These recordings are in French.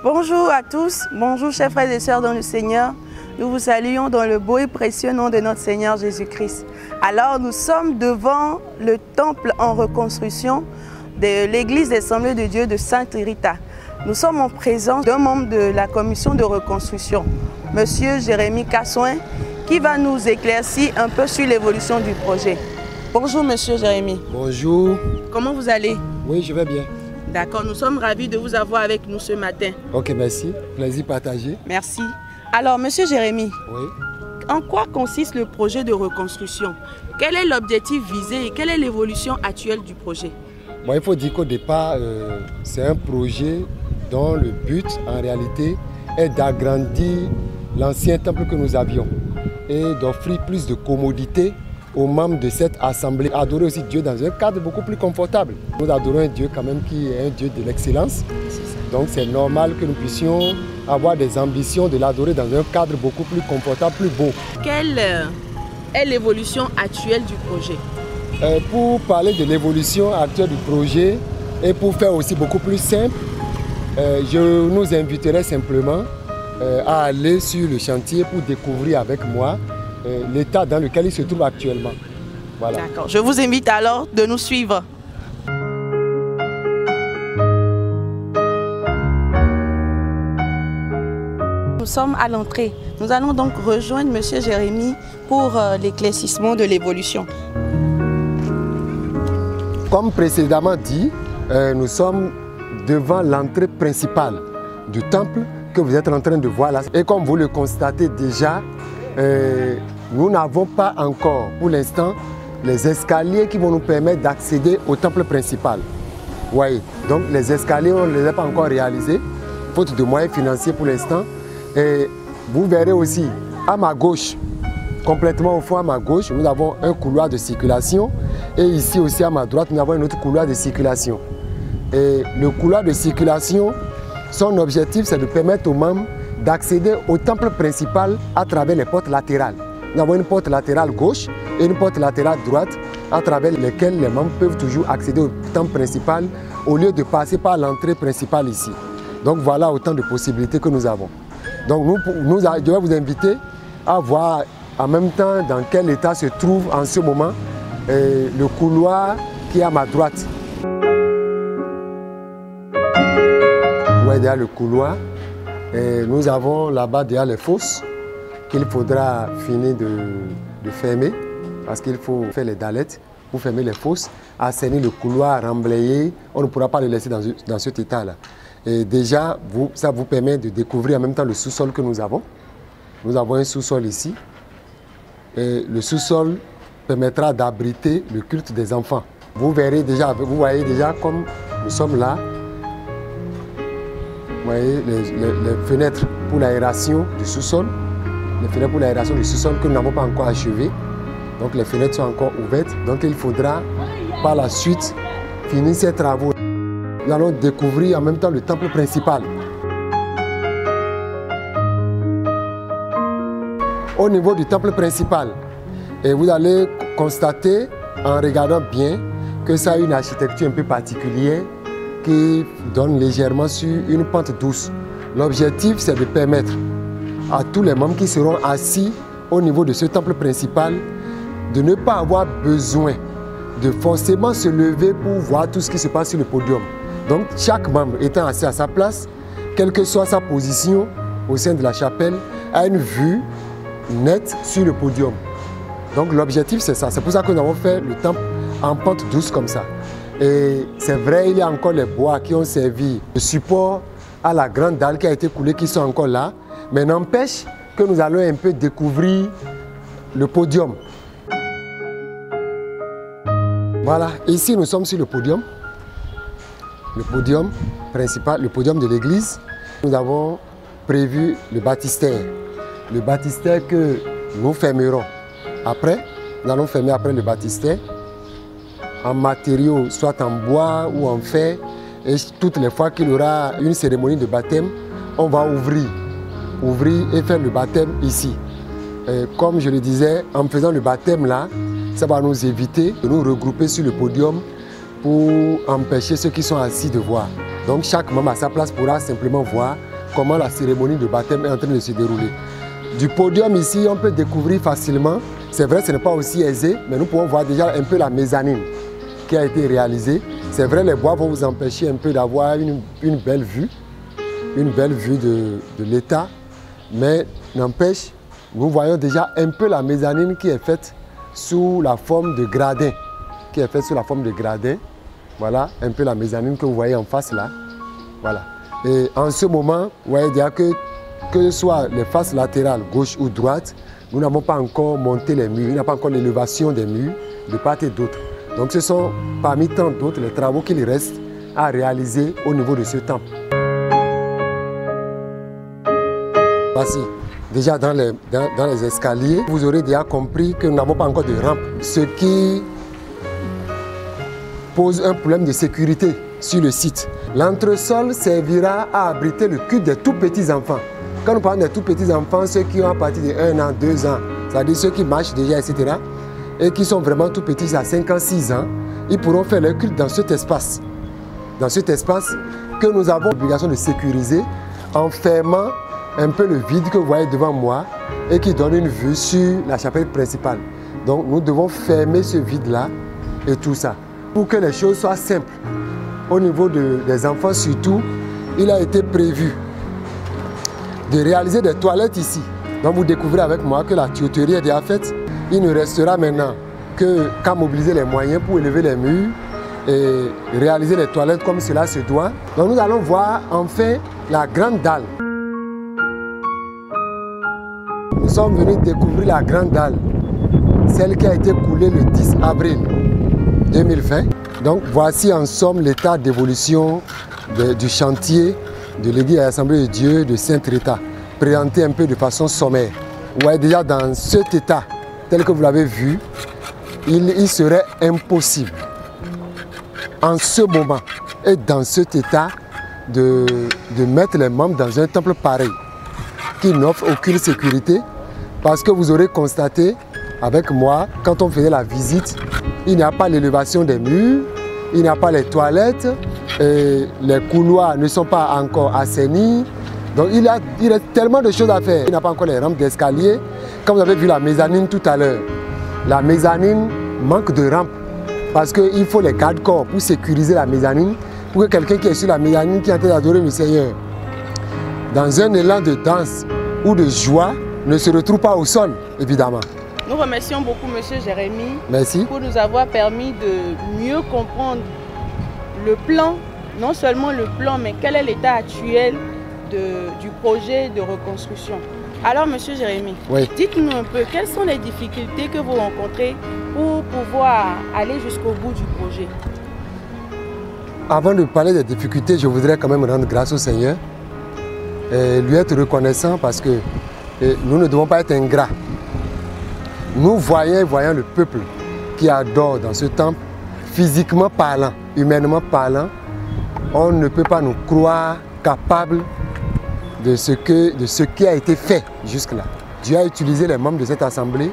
Bonjour à tous, bonjour chers frères et sœurs dans le Seigneur. Nous vous saluons dans le beau et précieux nom de notre Seigneur Jésus-Christ. Alors nous sommes devant le temple en reconstruction de l'église d'Assemblée de Dieu de Sainte Rita. Nous sommes en présence d'un membre de la commission de reconstruction, Monsieur Jérémy Kassoin, qui va nous éclaircir un peu sur l'évolution du projet. Bonjour Monsieur Jérémy. Bonjour. Comment vous allez? Oui, je vais bien. D'accord, nous sommes ravis de vous avoir avec nous ce matin. Ok, merci. Plaisir partagé. Merci. Alors, Monsieur Jérémy, oui. En quoi consiste le projet de reconstruction? Quel est l'objectif visé et quelle est l'évolution actuelle du projet? Bon, il faut dire qu'au départ, c'est un projet dont le but, en réalité, est d'agrandir l'ancien temple que nous avions et d'offrir plus de commodité aux membres de cette assemblée. Adorer aussi Dieu dans un cadre beaucoup plus confortable. Nous adorons un Dieu quand même qui est un Dieu de l'excellence. Donc c'est normal que nous puissions avoir des ambitions de l'adorer dans un cadre beaucoup plus confortable, plus beau. Quelle est l'évolution actuelle du projet? Pour parler de l'évolution actuelle du projet et pour faire aussi beaucoup plus simple, je nous inviterai simplement à aller sur le chantier pour découvrir avec moi l'état dans lequel il se trouve actuellement. Voilà. D'accord. Je vous invite alors de nous suivre. Nous sommes à l'entrée. Nous allons donc rejoindre Monsieur Jérémy pour l'éclaircissement de l'évolution. Comme précédemment dit, nous sommes devant l'entrée principale du temple que vous êtes en train de voir là. Et comme vous le constatez déjà, nous n'avons pas encore pour l'instant les escaliers qui vont nous permettre d'accéder au temple principal. Oui, donc les escaliers, on ne les a pas encore réalisés, faute de moyens financiers pour l'instant. Et vous verrez aussi à ma gauche, complètement au fond à ma gauche, nous avons un couloir de circulation. Et ici aussi à ma droite, nous avons un autre couloir de circulation. Et le couloir de circulation, son objectif, c'est de permettre aux membres d'accéder au temple principal à travers les portes latérales. Nous avons une porte latérale gauche et une porte latérale droite à travers lesquelles les membres peuvent toujours accéder au temple principal au lieu de passer par l'entrée principale ici. Donc voilà autant de possibilités que nous avons. Donc je vais vous inviter à voir en même temps dans quel état se trouve en ce moment le couloir qui est à ma droite. Vous voyez derrière le couloir. Et nous avons là-bas derrière les fosses qu'il faudra finir de fermer parce qu'il faut faire les dalettes pour fermer les fosses, assainir le couloir, remblayer. On ne pourra pas le laisser dans cet état-là. Et déjà, ça vous permet de découvrir en même temps le sous-sol que nous avons. Nous avons un sous-sol ici. Et le sous-sol permettra d'abriter le culte des enfants. Vous verrez déjà, vous voyez déjà comme nous sommes là. Vous voyez les fenêtres pour l'aération du sous-sol. Les fenêtres pour l'aération du sous-sol que nous n'avons pas encore achevées. Donc les fenêtres sont encore ouvertes. Donc il faudra par la suite finir ces travaux. Nous allons découvrir en même temps le temple principal. Au niveau du temple principal, et vous allez constater en regardant bien que ça a une architecture un peu particulière qui donne légèrement sur une pente douce. L'objectif, c'est de permettre à tous les membres qui seront assis au niveau de ce temple principal de ne pas avoir besoin de forcément se lever pour voir tout ce qui se passe sur le podium. Donc chaque membre étant assis à sa place, quelle que soit sa position au sein de la chapelle, a une vue nette sur le podium. Donc l'objectif, c'est ça. C'est pour ça que nous avons fait le temple en pente douce comme ça. Et c'est vrai, il y a encore les bois qui ont servi de support à la grande dalle qui a été coulée, qui sont encore là. Mais n'empêche que nous allons un peu découvrir le podium. Voilà, ici nous sommes sur le podium. Le podium principal, le podium de l'église. Nous avons prévu le baptistère. Le baptistère que nous fermerons après. Nous allons fermer après le baptistère en matériaux, soit en bois ou en fer. Et toutes les fois qu'il y aura une cérémonie de baptême, on va ouvrir et faire le baptême ici. Et comme je le disais, en faisant le baptême là, ça va nous éviter de nous regrouper sur le podium pour empêcher ceux qui sont assis de voir. Donc chaque membre à sa place pourra simplement voir comment la cérémonie de baptême est en train de se dérouler. Du podium ici, on peut découvrir facilement, c'est vrai ce n'est pas aussi aisé, mais nous pouvons voir déjà un peu la mezzanine qui a été réalisée. C'est vrai, les bois vont vous empêcher un peu d'avoir une belle vue de l'état, mais n'empêche, nous voyons déjà un peu la mezzanine qui est faite sous la forme de gradin. Voilà, un peu la mezzanine que vous voyez en face là. Voilà. Et en ce moment, vous voyez déjà que ce soit les faces latérales, gauche ou droite, nous n'avons pas encore monté les murs, il n'y a pas encore l'élévation des murs de part et d'autre. Donc ce sont parmi tant d'autres les travaux qu'il reste à réaliser au niveau de ce temple. Voici, déjà dans les escaliers, vous aurez déjà compris que nous n'avons pas encore de rampe, ce qui pose un problème de sécurité sur le site. L'entresol servira à abriter le culte des tout petits enfants. Quand nous parlons des tout petits enfants, ceux qui ont à partir de 1 an, 2 ans, c'est-à-dire ceux qui marchent déjà, etc., et qui sont vraiment tout petits à 5 ans, 6 ans, ils pourront faire leur culte dans cet espace. Dans cet espace que nous avons l'obligation de sécuriser en fermant un peu le vide que vous voyez devant moi et qui donne une vue sur la chapelle principale. Donc nous devons fermer ce vide-là et tout ça pour que les choses soient simples. Au niveau des enfants surtout, il a été prévu de réaliser des toilettes ici. Donc vous découvrez avec moi que la tuyauterie est déjà faite. Il ne restera maintenant qu'à mobiliser les moyens pour élever les murs et réaliser les toilettes comme cela se doit. Donc nous allons voir enfin la grande dalle. Nous sommes venus découvrir la grande dalle, celle qui a été coulée le 10 avril 2020. Donc voici en somme l'état d'évolution du chantier de l'église à l'Assemblée de Dieu de Sainte-Rita, présenté un peu de façon sommaire. Vous voyez déjà dans cet état, tel que vous l'avez vu, il serait impossible en ce moment et dans cet état de mettre les membres dans un temple pareil qui n'offre aucune sécurité, parce que vous aurez constaté avec moi, quand on faisait la visite, il n'y a pas l'élévation des murs, il n'y a pas les toilettes, et les couloirs ne sont pas encore assainis. Donc il reste tellement de choses à faire. Il n'y a pas encore les rampes d'escalier. Comme vous avez vu la mezzanine tout à l'heure, la mezzanine manque de rampes parce qu'il faut les garde-corps pour sécuriser la mezzanine, pour que quelqu'un qui est sur la mezzanine, qui est en train d'adorer le Seigneur, dans un élan de danse ou de joie, ne se retrouve pas au sol, évidemment. Nous remercions beaucoup M. Jérémy. Merci. Pour nous avoir permis de mieux comprendre le plan, non seulement le plan, mais quel est l'état actuel du projet de reconstruction. Alors, M. Jérémy, oui, dites-nous un peu, quelles sont les difficultés que vous rencontrez pour pouvoir aller jusqu'au bout du projet? Avant de parler des difficultés, je voudrais quand même rendre grâce au Seigneur et lui être reconnaissant parce que nous ne devons pas être ingrats. Nous voyons le peuple qui adore dans ce temple, physiquement parlant, humainement parlant, on ne peut pas nous croire capables de ce qui a été fait jusque-là. Dieu a utilisé les membres de cette assemblée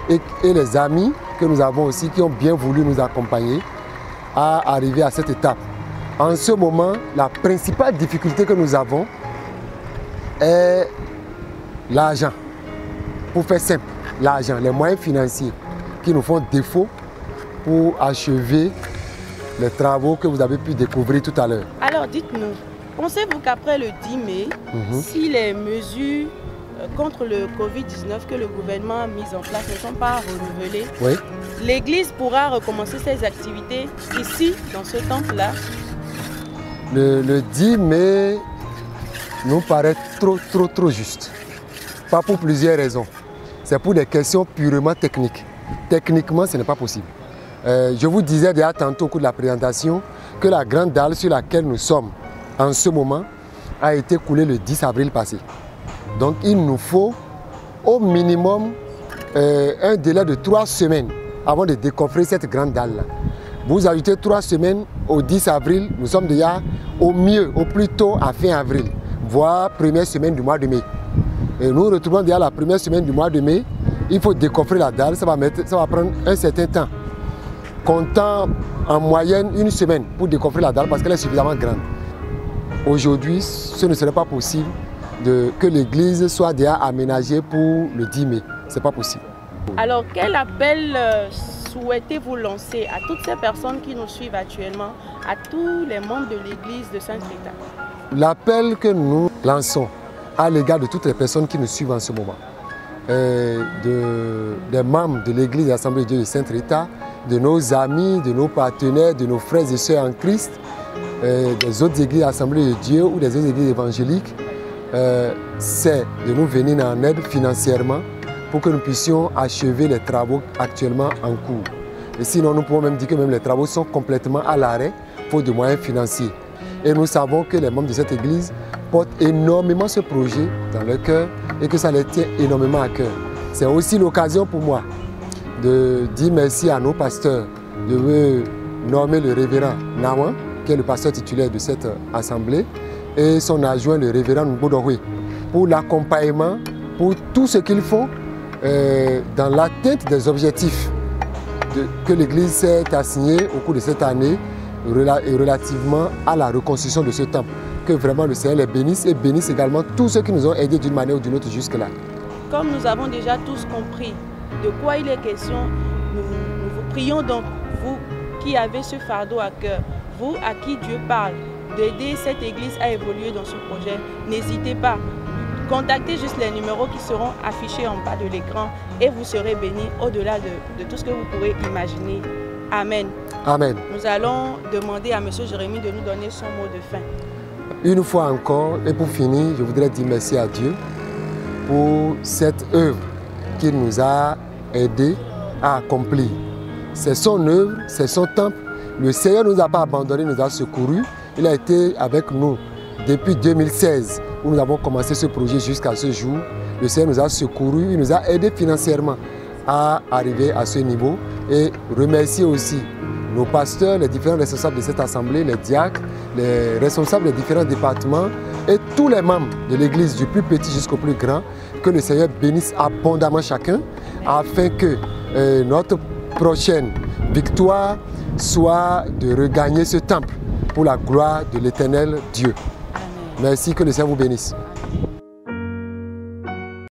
et les amis que nous avons aussi qui ont bien voulu nous accompagner à arriver à cette étape. En ce moment, la principale difficulté que nous avons est l'argent. Pour faire simple, l'argent, les moyens financiers qui nous font défaut pour achever les travaux que vous avez pu découvrir tout à l'heure. Alors dites-nous, pensez-vous qu'après le 10 mai, si les mesures contre le Covid-19 que le gouvernement a mises en place ne sont pas renouvelées, oui, l'Église pourra recommencer ses activités ici, dans ce temple-là? Le 10 mai nous paraît trop juste. Pas pour plusieurs raisons. C'est pour des questions purement techniques. Techniquement, ce n'est pas possible. Je vous disais déjà tantôt au cours de la présentation que la grande dalle sur laquelle nous sommes en ce moment a été coulée le 10 avril passé. Donc il nous faut au minimum un délai de 3 semaines avant de décoffrer cette grande dalle-là. Vous ajoutez 3 semaines au 10 avril, nous sommes déjà au mieux, au plus tôt à fin avril, voire première semaine du mois de mai. Et nous retrouvons déjà la première semaine du mois de mai, il faut décoffrer la dalle, ça va prendre un certain temps. Comptant en moyenne 1 semaine pour décoffrer la dalle parce qu'elle est suffisamment grande. Aujourd'hui, ce ne serait pas possible que l'église soit déjà aménagée pour le 10 mai. Ce n'est pas possible. Alors, quel appel souhaitez-vous lancer à toutes ces personnes qui nous suivent actuellement, à tous les membres de l'église de Sainte-Rita? L'appel que nous lançons à l'égard de toutes les personnes qui nous suivent en ce moment, des membres de l'église de l'Assemblée de Dieu de Sainte-Rita, de nos amis, de nos partenaires, de nos frères et sœurs en Christ, des autres églises de l'Assemblée de Dieu ou des autres églises évangéliques, c'est de nous venir en aide financièrement pour que nous puissions achever les travaux actuellement en cours. Et sinon, nous pouvons même dire que même les travaux sont complètement à l'arrêt faute de moyens financiers. Et nous savons que les membres de cette église portent énormément ce projet dans leur cœur et que ça les tient énormément à cœur. C'est aussi l'occasion pour moi de dire merci à nos pasteurs, de me nommer le révérend Nawan, qui est le pasteur titulaire de cette assemblée, et son adjoint, le révérend Ngodowe, pour l'accompagnement, pour tout ce qu'ils font dans l'atteinte des objectifs que l'Église s'est assignée au cours de cette année relativement à la reconstruction de ce temple. Que vraiment le Seigneur les bénisse et bénisse également tous ceux qui nous ont aidés d'une manière ou d'une autre jusque-là. Comme nous avons déjà tous compris de quoi il est question, nous vous prions donc, vous qui avez ce fardeau à cœur, vous à qui Dieu parle, d'aider cette église à évoluer dans ce projet. N'hésitez pas. Contactez juste les numéros qui seront affichés en bas de l'écran et vous serez bénis au-delà de tout ce que vous pouvez imaginer. Amen. Amen. Nous allons demander à M. Jérémie de nous donner son mot de fin. Une fois encore, et pour finir, je voudrais dire merci à Dieu pour cette œuvre qu'il nous a aidés à accomplir. C'est son œuvre, c'est son temple. Le Seigneur ne nous a pas abandonnés, nous a secourus. Il a été avec nous depuis 2016, où nous avons commencé ce projet jusqu'à ce jour. Le Seigneur nous a secourus, il nous a aidés financièrement à arriver à ce niveau. Et remercier aussi nos pasteurs, les différents responsables de cette assemblée, les diacres, les responsables des différents départements et tous les membres de l'église, du plus petit jusqu'au plus grand, que le Seigneur bénisse abondamment chacun, afin que notre prochaine victoire soit de regagner ce temple pour la gloire de l'Éternel Dieu. Merci, que le Seigneur vous bénisse.